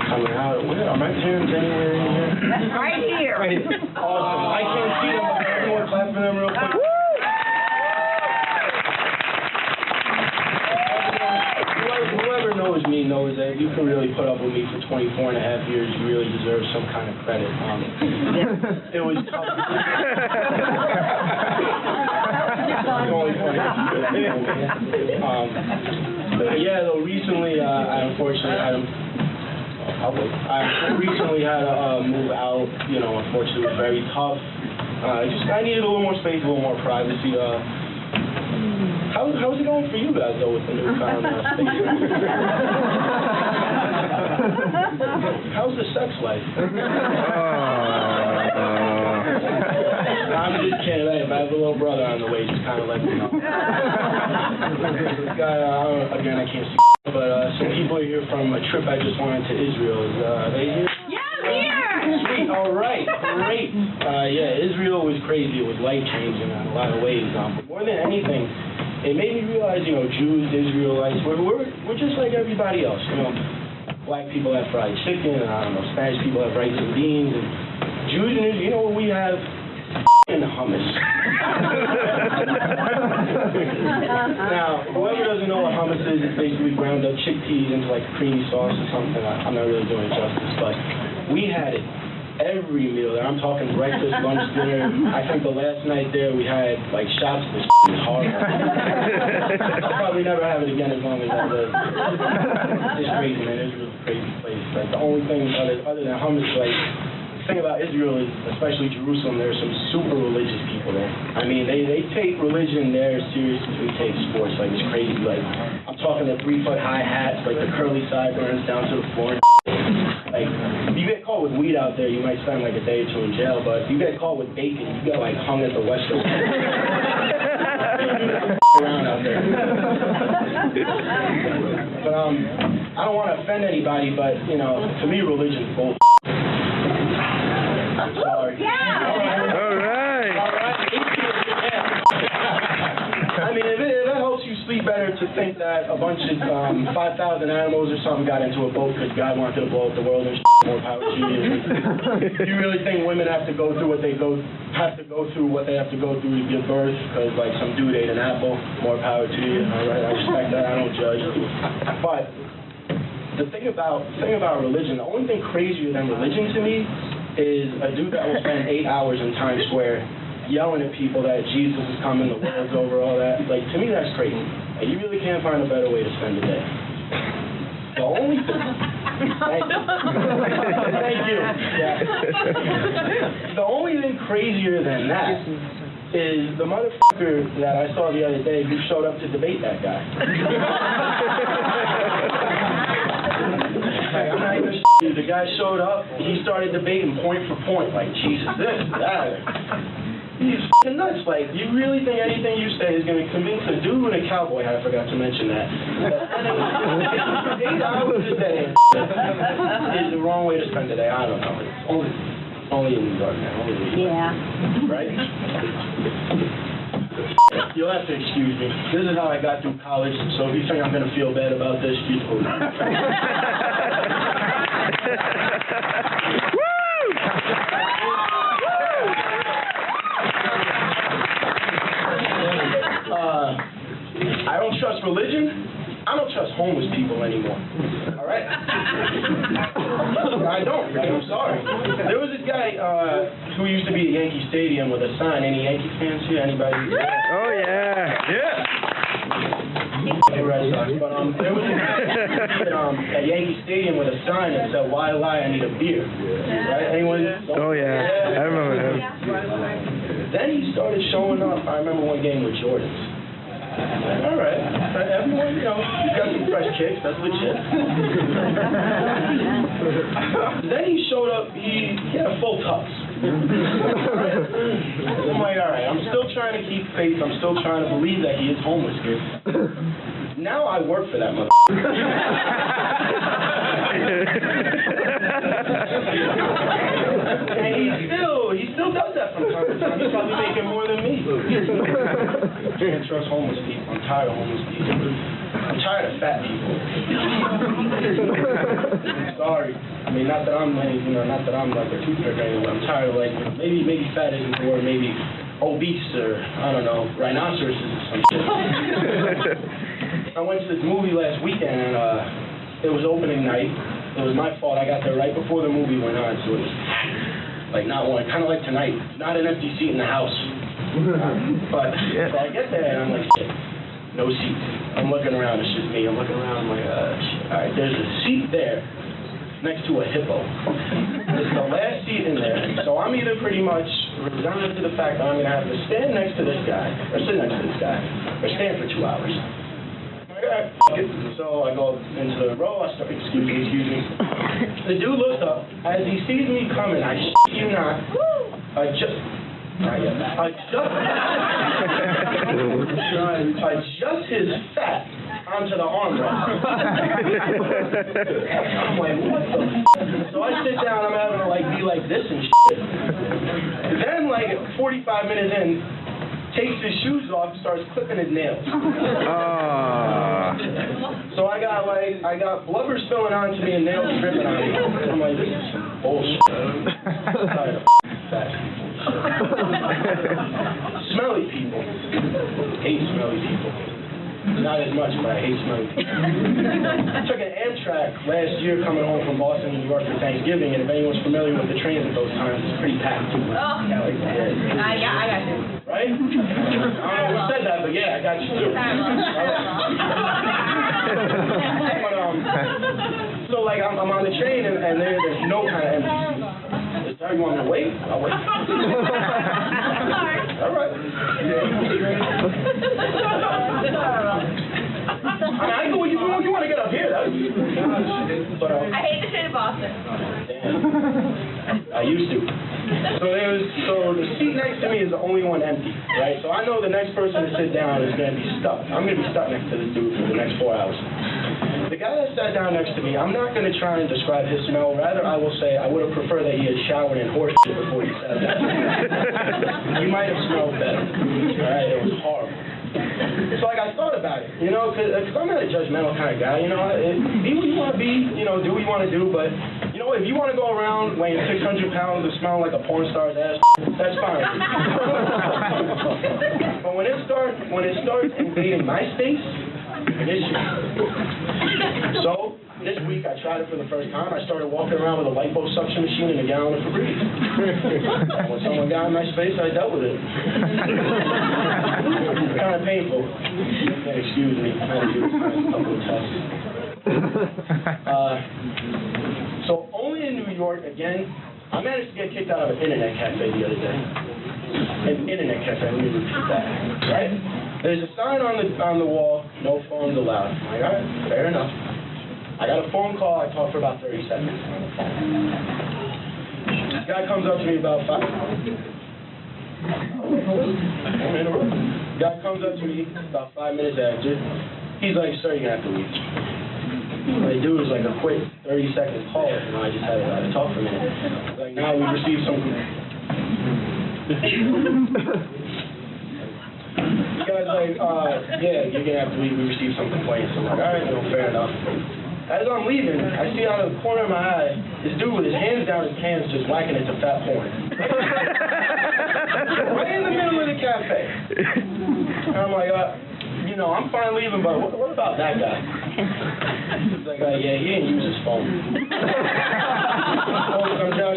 coming out. Where are my parents anywhere in here? Right here. Right here. Awesome. I can't see them, but everyone clap for them real quick. Whoever knows me knows that you can really put up with me for 24 and a half years. You really deserve some kind of credit. It was tough. Yeah, though recently, I unfortunately had to move out. You know, unfortunately, it was very tough. I needed a little more space, a little more privacy. How's it going for you guys though with the newfound space? How's the sex life? I'm just kidding. If I have a little brother on the way, just kind of let me know. This guy, again, I can't see, but some people are here from a trip I just went to Israel. Are they here? Yeah, I'm here. Sweet. All right. Great. Yeah, Israel was crazy. It was life-changing in a lot of ways. But more than anything, it made me realize, you know, Jews, Israelites, we're just like everybody else. You know, black people have fried chicken, and I don't know, Spanish people have rice and beans, and Jews and Israel, you know what we have? And hummus. Now, whoever doesn't know what hummus is, it's basically ground up chickpeas into like a creamy sauce or something. I'm not really doing it justice, but we had it every meal there. I'm talking breakfast, lunch, dinner. I think the last night there we had like shots. This was horrible. I'll probably never have it again as long as I live. It's crazy, man. Israel's a crazy place. Like the only thing other than hummus, like the thing about Israel is, especially Jerusalem, there are some super religious people there. I mean, they take religion there serious as we take sports. Like it's crazy. Like I'm talking the 3-foot high hats, like the curly sideburns down to the floor. Like, if you get caught with weed out there, you might spend like a day or two in jail, but if you get caught with bacon, you get like hung at the Western around out there. But I don't want to offend anybody, but you know, to me, religion's bull. I'm sorry. Yeah. All right. I mean, if it helps you sleep better to think that a bunch of 5,000 animals or something got into a boat because God wanted to blow up the world and more power to you. You really think women have to go through what they have to go through to give birth because like some dude ate an apple? More power to you. All right, I respect that. I don't judge. But the thing about religion, the only thing crazier than religion to me is a dude that will spend 8 hours in Times Square yelling at people that Jesus is coming, the world's over, all that. Like, to me, that's crazy. Like, you really can't find a better way to spend the day. The only thing... Thank you. Yeah. The only thing crazier than that is the motherfucker that I saw the other day who showed up to debate that guy. Like, I'm not even the guy showed up, he started debating point for point, like, Jesus, this, that. He's f***ing nuts. Like, you really think anything you say is going to convince a dude with a cowboy hat? I forgot to mention that. 8 hours a day is the wrong way to spend the day. I don't know. It's only in New York, man. Yeah. Right? You'll have to excuse me. This is how I got through college, so if you think I'm going to feel bad about this, you told me. I don't trust religion. I don't trust homeless people anymore. All right? I don't. Like, I'm sorry. There was this guy who used to be at Yankee Stadium with a sign. Any Yankees fans here? Anybody? Oh, yeah. Yeah. Red Sox. But there was a guy at Yankee Stadium with a sign that said, "Why lie? I need a beer." Right? Anyone? Oh, yeah. I remember him. Then he started showing up. I remember one game with Jordans. All right. Everyone, you know, you got some fresh kicks. That's legit. Then he showed up. He had a full tux. I'm like, all right. I'm still trying to keep faith. I'm still trying to believe that he is homeless, dude. Now I work for that motherfucker. And he still does that from time to time. He's probably making more than me. Can't trust homeless people. I'm tired of homeless people. I'm tired of fat people. Sorry. I mean, not that I'm like, not that I'm like a toothpick or anything, but I'm tired of like, maybe fat isn't the word, maybe obese or, I don't know, rhinoceroses or some shit. I went to this movie last weekend and it was opening night. It was my fault. I got there right before the movie went on, so it was like not one, kind of like tonight, not an empty seat in the house. But so I get there and I'm like, shit, no seats. I'm looking around, it's just me. I'm looking around, I'm like, shit. All right, there's a seat there next to a hippo. It's the last seat in there. So I'm either pretty much resigned to the fact that I'm going to have to stand next to this guy, or sit next to this guy, or stand for 2 hours. So I go into the row, I start, excuse me. The dude looks up, as he sees me coming, I shit you not, adjust his fat onto the armrest. I'm like, what the f***? So I sit down, I'm having to like be like this and shit. Then like 45 minutes in, takes his shoes off, starts clipping his nails. So I got blubber spilling onto me and nails dripping on me. I'm like, this is some bullshit. I'm tired of fat people. Smelly people. Hate smelly people. Not as much, but I hate smelly people. I took an Amtrak last year coming home from Boston, New York for Thanksgiving, and if anyone's familiar with the trains at those times, it's pretty packed too. I got you. Right? I don't know who said that, but yeah, I got you too. But, so like I'm on the train and there's no kind of empty seats. Sorry, you want me to wait? I'll wait. All right. I go, you want to get up here? But, I hate the shit in Boston. I used to. So the seat next to me is the only one empty, right? So I know the next person to sit down is going to be stuck. I'm going to be stuck next to this dude for the next 4 hours. The guy that sat down next to me, I'm not going to try and describe his smell. Rather, I will say I would have preferred that he had showered in horse shit before he sat down. He might have smelled better. All right, it was horrible. So like I thought about it, because I'm not a judgmental kind of guy, be what you want to be, do what you want to do, but, if you want to go around weighing 600 pounds and smelling like a porn star's ass, that's fine. But when it starts invading my space, an issue. So, this week I tried it for the first time. I started walking around with a liposuction machine and a gallon of Febreze. When someone got in my space, I dealt with it. Kind of painful. Excuse me. I had to do a couple of tests. So only in New York, again, I managed to get kicked out of an internet cafe the other day. An internet cafe, let me repeat that. Right? There's a sign on the wall, no phones allowed. I'm like, all right, fair enough. I got a phone call, I talked for about 30 seconds. This guy comes up to me about 5 minutes after. He's like, sir, you're going to have to leave. What I do is like a quick 30-second call, I just had to talk for a minute. Like, now we received some... The guy's like, yeah, you're going to have to leave, we received some complaints. I'm like, all right, fair enough. As I'm leaving, I see out of the corner of my eye, this dude with his hands down his pants just whacking it to fat porn. Right in the middle of the cafe. And I'm like, I'm fine leaving, but what about that guy? He's like, yeah, he didn't use his phone. Phone comes down,